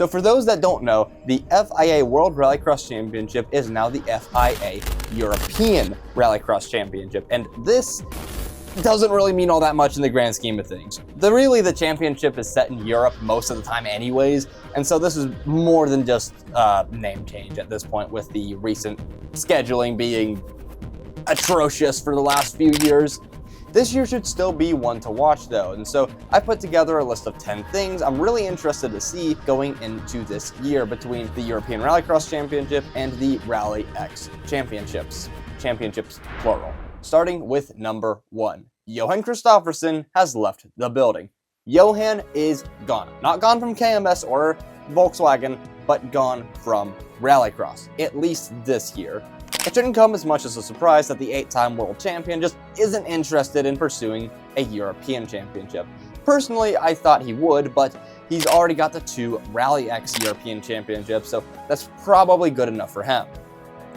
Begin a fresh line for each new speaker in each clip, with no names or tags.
So for those that don't know, the FIA World Rallycross Championship is now the FIA European Rallycross Championship, and this doesn't really mean all that much in the grand scheme of things. The championship is set in Europe most of the time anyways, and so this is more than just name change at this point, with the recent scheduling being atrocious for the last few years. This year should still be one to watch though, and so I put together a list of 10 things I'm really interested to see going into this year between the European Rallycross Championship and the RallyX Championships plural. Starting with number 1. Johan Kristoffersson has left the building. Johan is gone. Not gone from KMS or Volkswagen, but gone from Rallycross, at least this year. It shouldn't come as much as a surprise that the 8-time world champion just isn't interested in pursuing a European championship. Personally, I thought he would, but he's already got the 2 RallyX European championships, so that's probably good enough for him.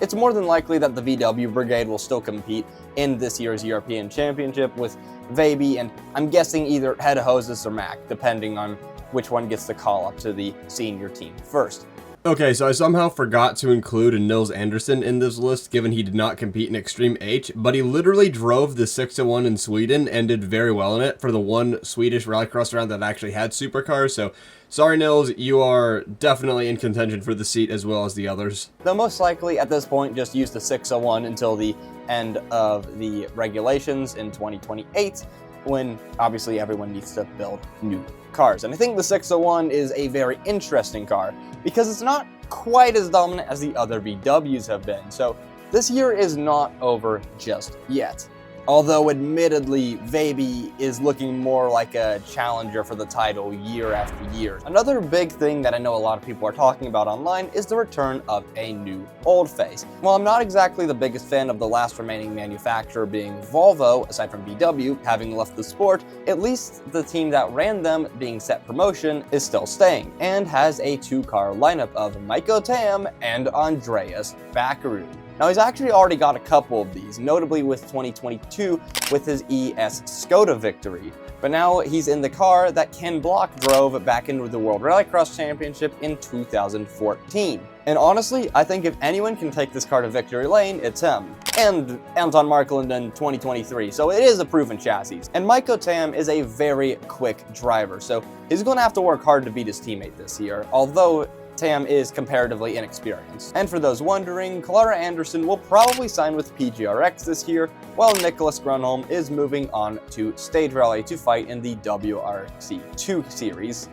It's more than likely that the VW Brigade will still compete in this year's European Championship with Vaby and I'm guessing either Head Hoses or Mac, depending on which one gets the call up to the senior team first.
Okay, so I somehow forgot to include Nils Andersson in this list, given he did not compete in Extreme H, but he literally drove the 6-1 in Sweden and did very well in it for the one Swedish rallycross round that actually had supercars, so sorry Nils, you are definitely in contention for the seat as well as the others.
They'll most likely at this point just use the 601 until the end of the regulations in 2028, when obviously everyone needs to build new cars. And I think the 601 is a very interesting car because it's not quite as dominant as the other VWs have been. So this year is not over just yet. Although admittedly, Vaby is looking more like a challenger for the title year after year. Another big thing that I know a lot of people are talking about online is the return of a new old face. While I'm not exactly the biggest fan of the last remaining manufacturer being Volvo, aside from VW having left the sport, at least the team that ran them, being Set Promotion, is still staying, and has a 2-car lineup of Mikko Tam and Andreas Baccaru. Now he's actually already got a couple of these, notably with 2022 with his ES Skoda victory. But now he's in the car that Ken Block drove back into the World Rallycross Championship in 2014. And honestly, I think if anyone can take this car to victory lane, it's him. And Anton Markland in 2023, so it is a proven chassis. And Mikko Tam is a very quick driver, so he's going to have to work hard to beat his teammate this year, although Tam is comparatively inexperienced. And for those wondering, Clara Anderson will probably sign with PGRX this year, while Nicholas Grunholm is moving on to Stage Rally to fight in the WRC2 series.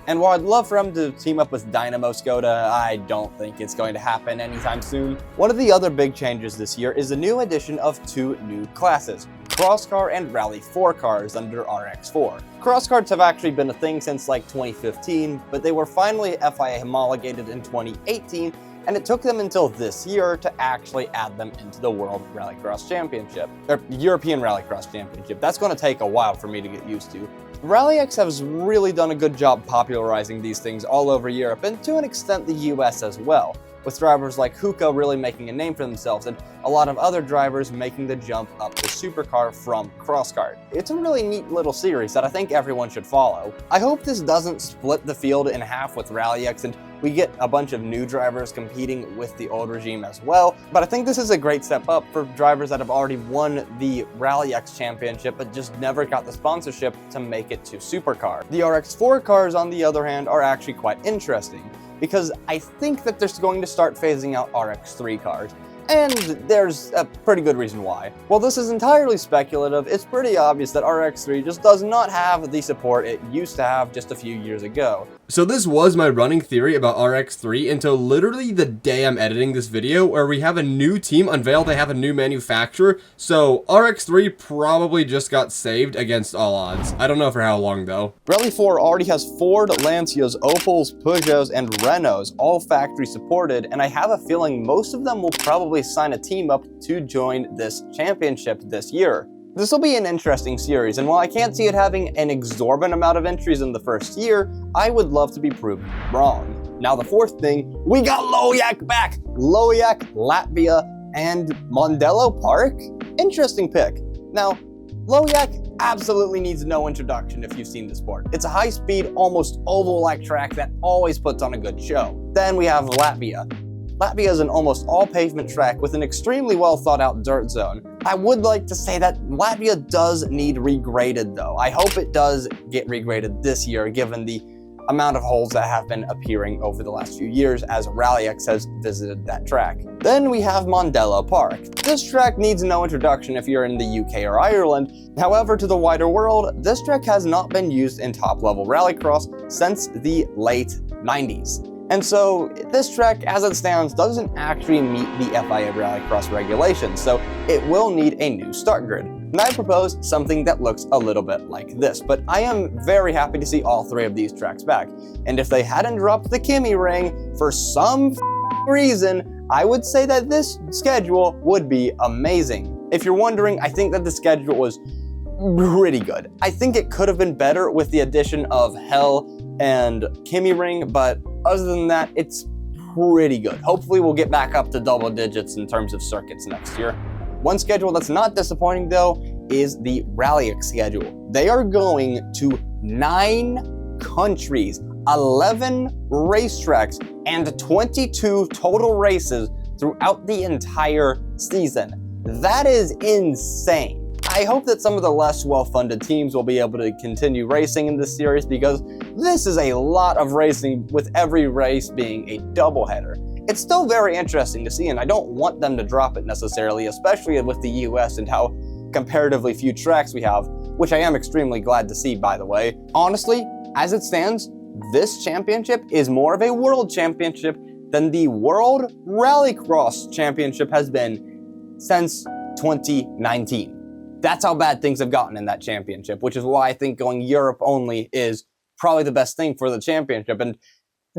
And while I'd love for him to team up with Dynamo Skoda, I don't think it's going to happen anytime soon. One of the other big changes this year is the new addition of 2 new classes, Crosscar and Rally4 cars under RX4. Crosscars have actually been a thing since like 2015, but they were finally FIA homologated in 2018, and it took them until this year to actually add them into the World Rallycross Championship, or European Rallycross Championship. That's going to take a while for me to get used to. RallyX has really done a good job popularizing these things all over Europe, and to an extent the US as well, with drivers like Huka really making a name for themselves and a lot of other drivers making the jump up to supercar from crosscar. It's a really neat little series that I think everyone should follow. I hope this doesn't split the field in half with RallyX and we get a bunch of new drivers competing with the old regime as well, but I think this is a great step up for drivers that have already won the RallyX Championship but just never got the sponsorship to make it to supercar. The RX4 cars, on the other hand, are actually quite interesting, because I think that they're going to start phasing out RX3 cars. And there's a pretty good reason why. While this is entirely speculative, it's pretty obvious that RX3 just does not have the support it used to have just a few years ago.
So this was my running theory about RX3 until literally the day I'm editing this video, where we have a new team unveiled, they have a new manufacturer, so RX3 probably just got saved against all odds. I don't know for how long though.
Rally4 already has Ford, Lancias, Opels, Peugeots, and Renaults, all factory supported, and I have a feeling most of them will probably sign a team up to join this championship this year. This will be an interesting series, and while I can't see it having an exorbitant amount of entries in the first year, I would love to be proven wrong. Now the fourth thing, we got Loiak back! Loiak, Latvia, and Mondello Park? Interesting pick. Now, Loiak absolutely needs no introduction if you've seen the sport. It's a high-speed, almost oval-like track that always puts on a good show. Then we have Latvia. Latvia is an almost all-pavement track with an extremely well-thought-out dirt zone. I would like to say that Latvia does need regraded though. I hope it does get regraded this year given the amount of holes that have been appearing over the last few years as RallyX has visited that track. Then we have Mondello Park. This track needs no introduction if you're in the UK or Ireland. However, to the wider world, this track has not been used in top-level rallycross since the late 90s. And so this track, as it stands, doesn't actually meet the FIA Rallycross regulations, so it will need a new start grid. And I propose something that looks a little bit like this, but I am very happy to see all three of these tracks back. And if they hadn't dropped the Kimi ring for some reason, I would say that this schedule would be amazing. If you're wondering, I think that the schedule was pretty good. I think it could have been better with the addition of Hell and Kimi ring, but other than that, it's pretty good. Hopefully we'll get back up to double digits in terms of circuits next year. One schedule that's not disappointing though is the RallyX schedule. They are going to 9 countries, 11 racetracks, and 22 total races throughout the entire season. That is insane. I hope that some of the less well-funded teams will be able to continue racing in this series because this is a lot of racing with every race being a doubleheader. It's still very interesting to see, and I don't want them to drop it necessarily, especially with the US and how comparatively few tracks we have, which I am extremely glad to see, by the way. Honestly, as it stands, this championship is more of a world championship than the World Rallycross Championship has been since 2019. That's how bad things have gotten in that championship, which is why I think going Europe only is probably the best thing for the championship, and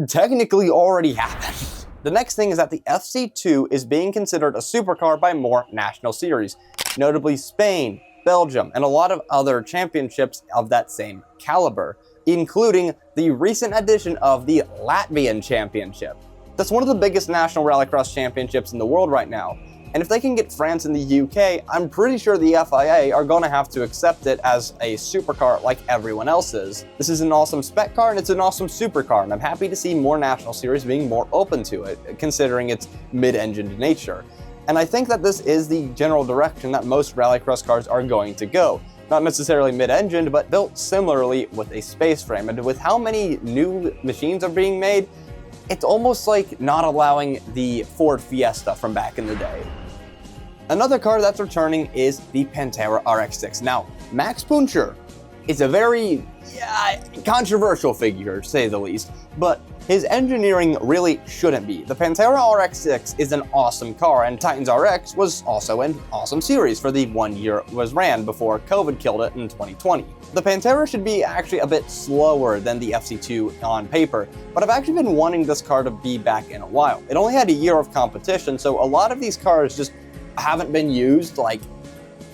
technically already happened. The next thing is that the FC2 is being considered a supercar by more national series, notably Spain, Belgium, and a lot of other championships of that same caliber, including the recent addition of the Latvian Championship. That's one of the biggest national rallycross championships in the world right now. And if they can get France and the UK, I'm pretty sure the FIA are going to have to accept it as a supercar like everyone else is. This is an awesome spec car and it's an awesome supercar, and I'm happy to see more national series being more open to it, considering its mid-engined nature. And I think that this is the general direction that most rallycross cars are going to go. Not necessarily mid-engined, but built similarly with a space frame. And with how many new machines are being made, it's almost like not allowing the Ford Fiesta from back in the day. Another car that's returning is the Pantera RX6. Now, Max Puncher is a very controversial figure, to say the least, but his engineering really shouldn't be. The Pantera RX6 is an awesome car, and Titans RX was also an awesome series for the 1 year it was ran before COVID killed it in 2020. The Pantera should be actually a bit slower than the FC2 on paper, but I've actually been wanting this car to be back in a while. It only had a year of competition, so a lot of these cars just haven't been used, like,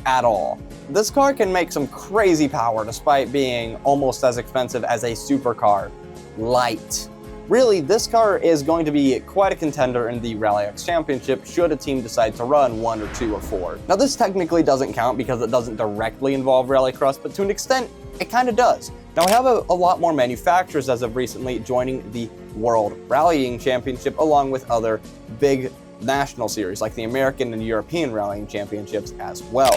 at all. This car can make some crazy power despite being almost as expensive as a supercar light. Really, this car is going to be quite a contender in the RallyX Championship should a team decide to run 1 or 2 or 4. Now, this technically doesn't count because it doesn't directly involve Rallycross, but to an extent, it kind of does. Now, we have a lot more manufacturers as of recently joining the World Rallying Championship along with other big national series like the American and European Rallying Championships as well.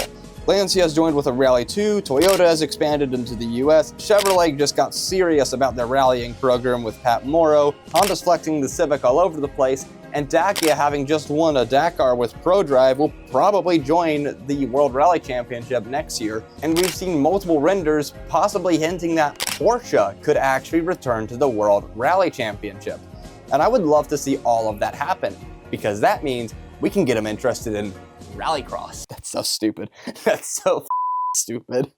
Lancia has joined with a Rally 2, Toyota has expanded into the US, Chevrolet just got serious about their rallying program with Pat Morrow, Honda's flexing the Civic all over the place, and Dacia, having just won a Dakar with ProDrive, will probably join the World Rally Championship next year. And we've seen multiple renders possibly hinting that Porsche could actually return to the World Rally Championship. And I would love to see all of that happen, because that means we can get them interested in Rallycross. That's so stupid. That's so stupid.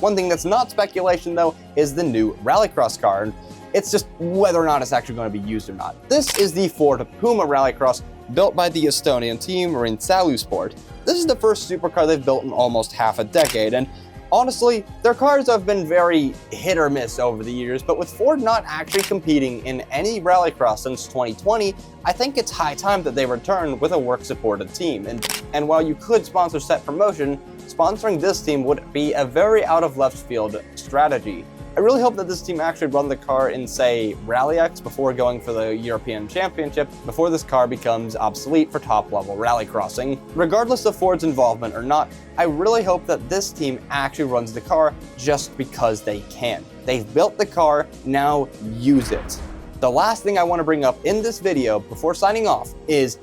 One thing that's not speculation though is the new Rallycross car. It's just whether or not it's actually going to be used or not. This is the Ford Puma Rallycross built by the Estonian team Rallisport. This is the first supercar they've built in almost half a decade, and honestly, their cars have been very hit or miss over the years, but with Ford not actually competing in any rallycross since 2020, I think it's high time that they return with a work-supported team. And while you could sponsor set promotion, sponsoring this team would be a very out of left field strategy. I really hope that this team actually run the car in, say, RallyX before going for the European Championship, before this car becomes obsolete for top-level rallycrossing. Regardless of Ford's involvement or not, I really hope that this team actually runs the car just because they can. They've built the car, now use it. The last thing I want to bring up in this video before signing off is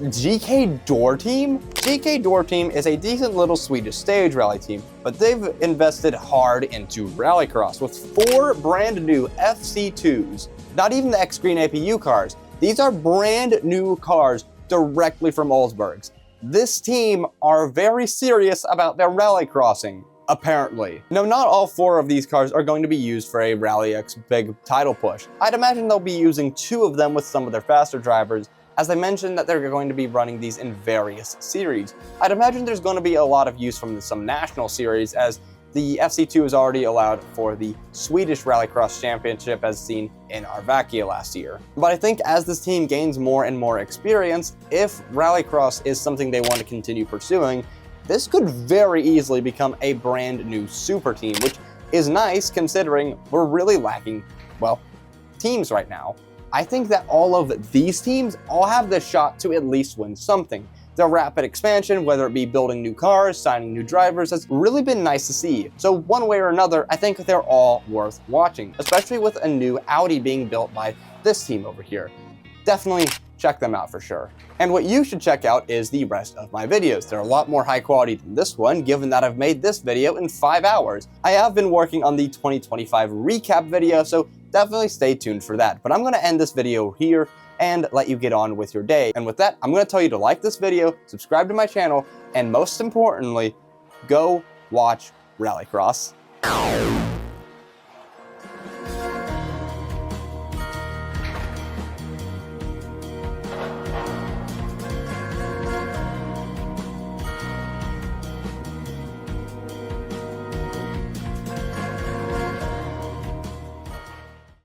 GK Door Team? GK Door Team is a decent little Swedish stage rally team, but they've invested hard into Rallycross with 4 brand new FC2s. Not even the X-Green APU cars. These are brand new cars directly from Oldsburgs. This team are very serious about their rallycrossing, apparently. Now, not all 4 of these cars are going to be used for a RallyX big title push. I'd imagine they'll be using 2 of them with some of their faster drivers, as I mentioned that they're going to be running these in various series. I'd imagine there's going to be a lot of use from some national series, as the FC2 is already allowed for the Swedish Rallycross Championship as seen in Arvakia last year. But I think as this team gains more and more experience, if Rallycross is something they want to continue pursuing, this could very easily become a brand new super team, which is nice considering we're really lacking, well, teams right now. I think that all of these teams all have the shot to at least win something. Their rapid expansion, whether it be building new cars, signing new drivers, has really been nice to see. So one way or another, I think they're all worth watching, especially with a new Audi being built by this team over here. Definitely check them out for sure. And what you should check out is the rest of my videos. They're a lot more high quality than this one, given that I've made this video in 5 hours. I have been working on the 2025 recap video, so definitely stay tuned for that. But I'm going to end this video here and let you get on with your day. And with that, I'm going to tell you to like this video, subscribe to my channel, and most importantly, go watch Rallycross.